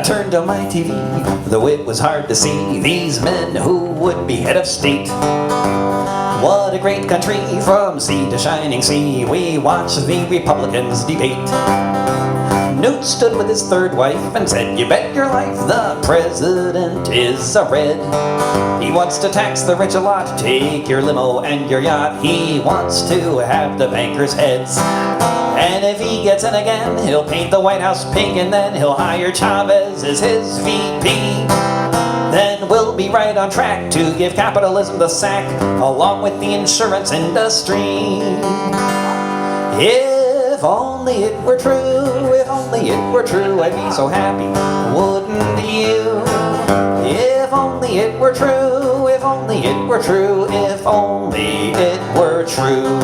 turned to my TV, though it was hard to see these men who would be head of state. What a great country from sea to shining sea. We watched the Republicans debate. Newt stood with his third wife and said, "You bet your life the president is a red. He wants to tax the rich a lot, take your limo and your yacht. He wants to have the bankers' heads. And if he gets in again, he'll paint the White House pink, and then he'll hire Chavez as his VP. Then we'll be right on track to give capitalism the sack, along with the insurance industry. If only it were true, if only it were true, I'd be so happy, wouldn't you? If only it were true, if only it were true, if only it were true."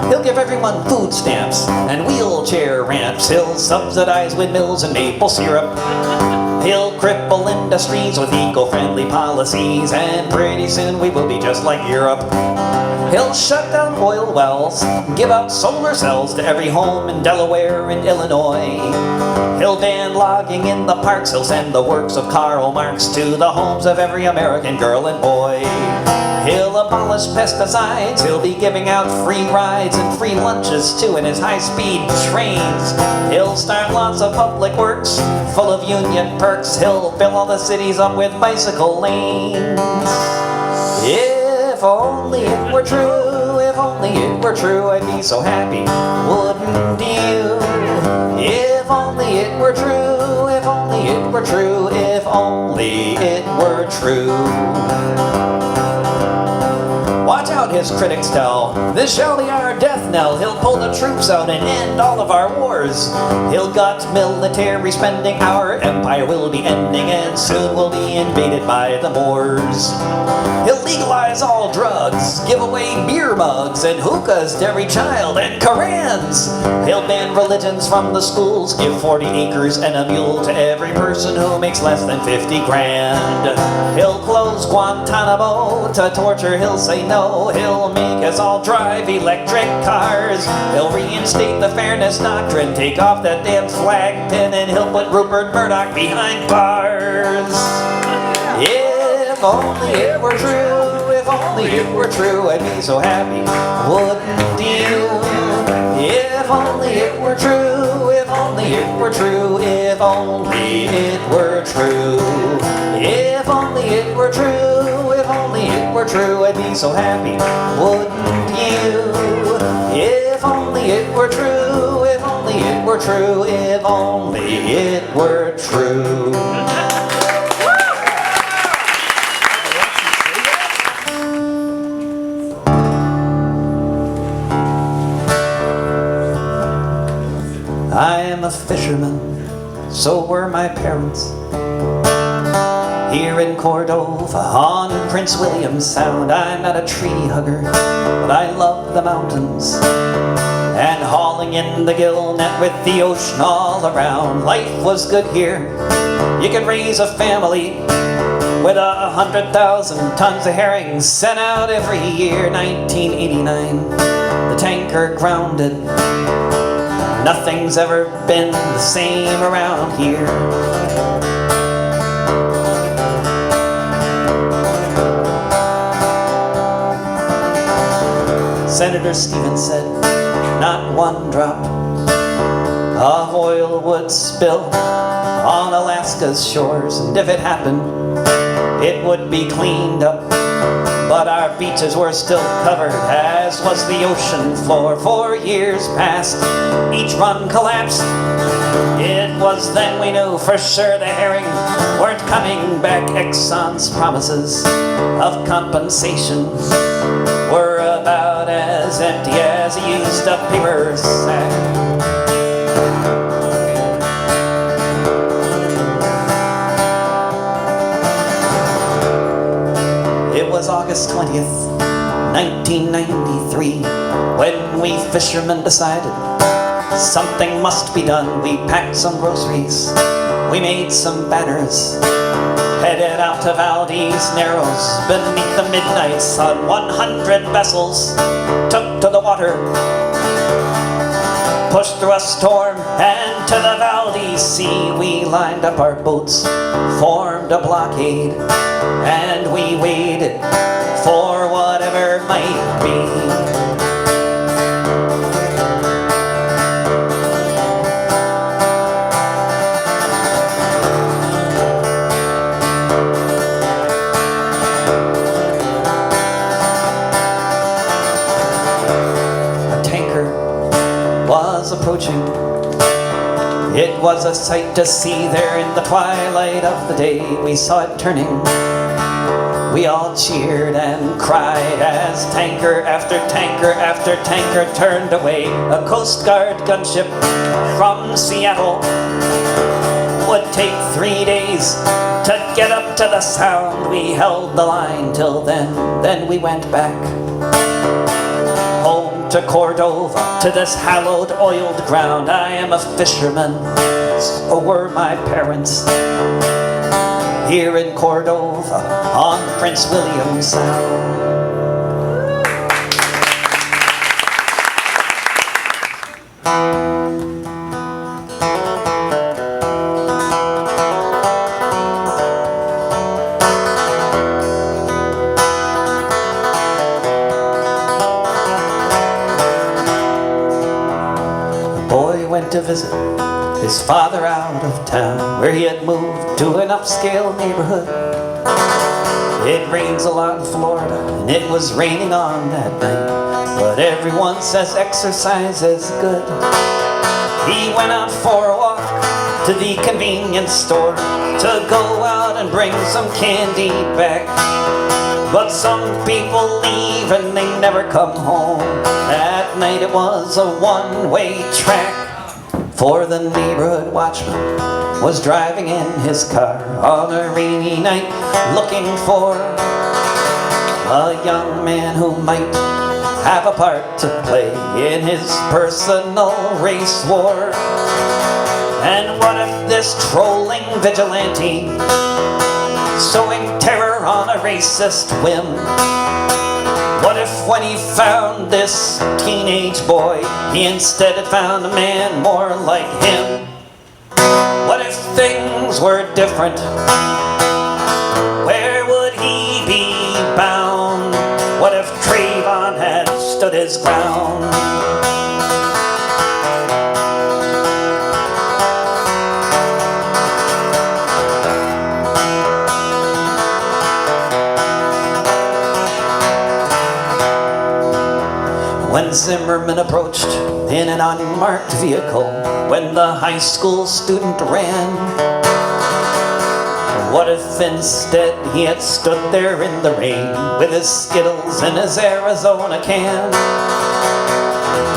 He'll give everyone food stamps and wheelchair ramps. He'll subsidize windmills and maple syrup. He'll cripple industries with eco-friendly policies, and pretty soon we will be just like Europe. He'll shut down oil wells, give out solar cells to every home in Delaware and Illinois. He'll ban logging in the parks. He'll send the works of Karl Marx to the homes of every American girl and boy. He'll abolish pesticides. He'll be giving out free rides and free lunches too in his high-speed trains. He'll start lots of public works full of union perks. He'll fill all the cities up with bicycle lanes. If only it were true, if only it were true, I'd be so happy, wouldn't you? If only it were true, if only it were true, if only it were true. Watch out, his critics tell, this shall be our death knell. He'll pull the troops out and end all of our wars. He'll gut military spending, our empire will be ending, and soon we'll be invaded by the Moors. He'll legalize all drugs, give away beer mugs and hookahs to every child, and Korans. He'll ban religions from the schools, give 40 acres and a mule to every person who makes less than 50 grand. He'll close Guantanamo to torture, he'll say no. He'll make us all drive electric cars. He'll reinstate the fairness doctrine, take off that damn flag pin, and he'll put Rupert Murdoch behind bars. If only it were true, if only it were true, I'd be so happy, wouldn't you? If only it were true, if only it were true, if only it were true. If only it were true, if only it were true, I'd be so happy, wouldn't you? If only it were true, if only it were true, if only it were true. I am a fisherman, so were my parents. Here in Cordova, on Prince William Sound, I'm not a tree hugger, but I love the mountains. And hauling in the gill net with the ocean all around. Life was good here. You could raise a family with 100,000 tons of herring sent out every year. 1989, the tanker grounded. Nothing's ever been the same around here. Senator Stevens said, not one drop of oil would spill on Alaska's shores, and if it happened, it would be cleaned up. But our beaches were still covered, as was the ocean floor. For years past, each run collapsed. It was then we knew for sure the herring weren't coming back. Exxon's promises of compensation were about as empty as a used-up paper sack. It was August 20th, 1993, when we fishermen decided something must be done. We packed some groceries, we made some banners, headed out to Valdez Narrows beneath the midnight sun. 100 vessels took to the water. pushed through a storm and to the Valdez Sea. We lined up our boats, formed a blockade, and we waited for whatever might be. Approaching. It was a sight to see there in the twilight of the day. We saw it turning. We all cheered and cried as tanker after tanker after tanker turned away. A Coast Guard gunship from Seattle would take 3 days to get up to the sound. We held the line till then we went back home to Cordova, to this hallowed oiled ground. I am a fisherman, so were my parents, here in Cordova on Prince William Sound. To visit his father out of town, where he had moved to an upscale neighborhood. It rains a lot in Florida, and it was raining on that night, but everyone says exercise is good. He went out for a walk to the convenience store to go out and bring some candy back. But some people leave and they never come home. That night it was a one-way track, for the neighborhood watchman was driving in his car on a rainy night, looking for a young man who might have a part to play in his personal race war. And what if this trolling vigilante, sowing terror on a racist whim, what if when he found this teenage boy, he instead had found a man more like him? What if things were different? Where would he be bound? What if Trayvon had stood his ground? When Zimmerman approached in an unmarked vehicle, when the high school student ran, what if instead he had stood there in the rain with his Skittles and his Arizona can?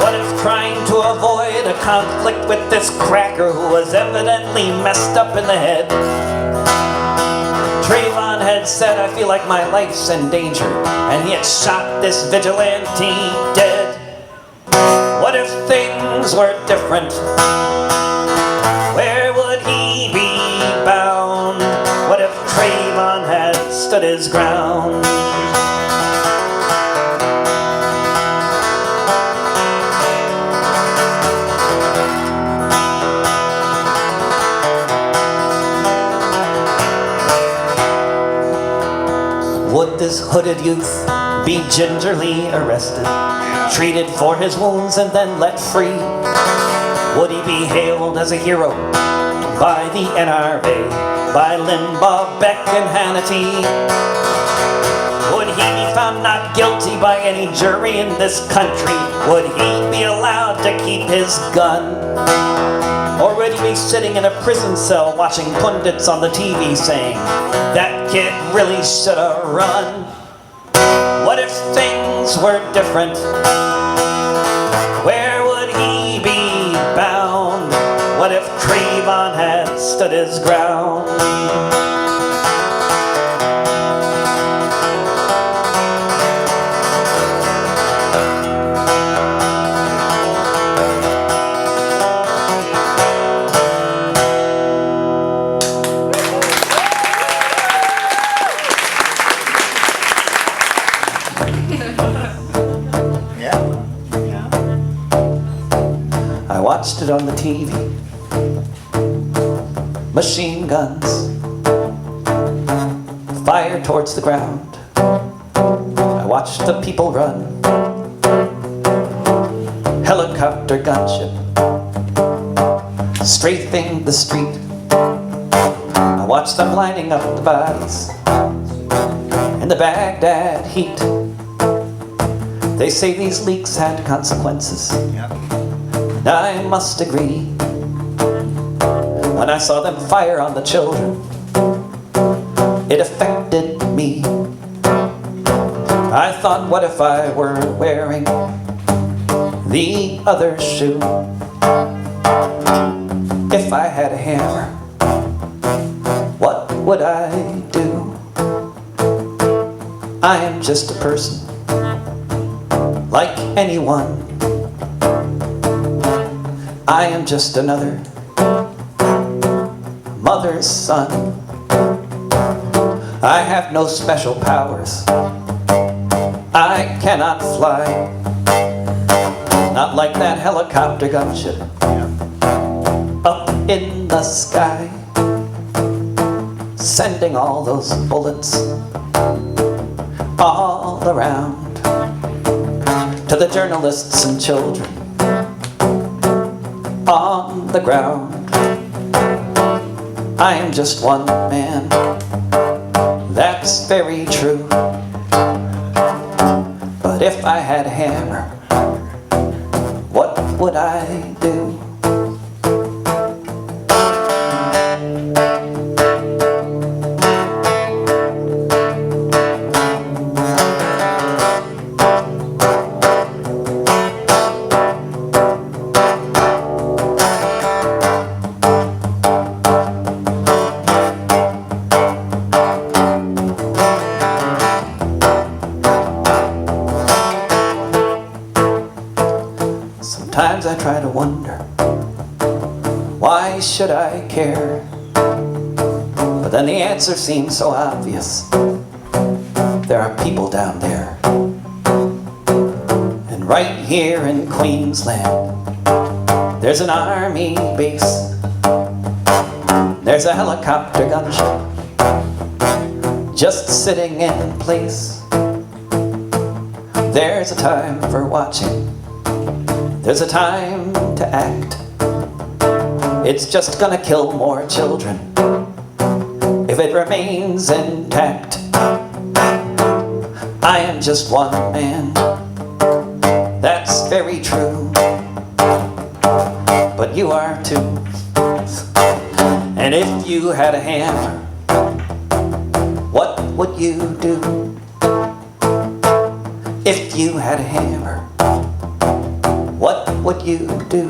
What if trying to avoid a conflict with this cracker who was evidently messed up in the head, Trayvon had said, "I feel like my life's in danger," and he had shot this vigilante dead? What if things were different? Where would he be bound? What if Trayvon had stood his ground? Would this hooded youth be gingerly arrested, treated for his wounds and then let free? Would he be hailed as a hero by the NRA, by Limbaugh, Beck, and Hannity? Would he be found not guilty by any jury in this country? Would he be allowed to keep his gun? Or would he be sitting in a prison cell watching pundits on the TV saying, "That kid really should have run"? What if things were different? Where would he be bound? What if Trayvon had stood his ground? I it on the TV. Machine guns, fire towards the ground. I watched the people run. Helicopter gunship strafing the street. I watched them lining up the bodies in the Baghdad heat. They say these leaks had consequences, and I must agree. When I saw them fire on the children, it affected me. I thought, what if I were wearing the other shoe? If I had a hammer, what would I do? I am just a person, like anyone. I am just another mother's son. I have no special powers. I cannot fly, not like that helicopter gunship up in the sky, sending all those bullets all around. To the journalists and children on the ground, I am just one man, that's very true. But if I had a hammer, what would I do? Sometimes I try to wonder, why should I care? But then the answer seems so obvious. There are people down there. And right here in Queensland, there's an army base. There's a helicopter gunship just sitting in place. There's a time for watching, there's a time to act. It's just gonna kill more children if it remains intact. I am just one man, that's very true. But you are too. And if you had a hammer, what would you do? If you had a hammer, what would you do?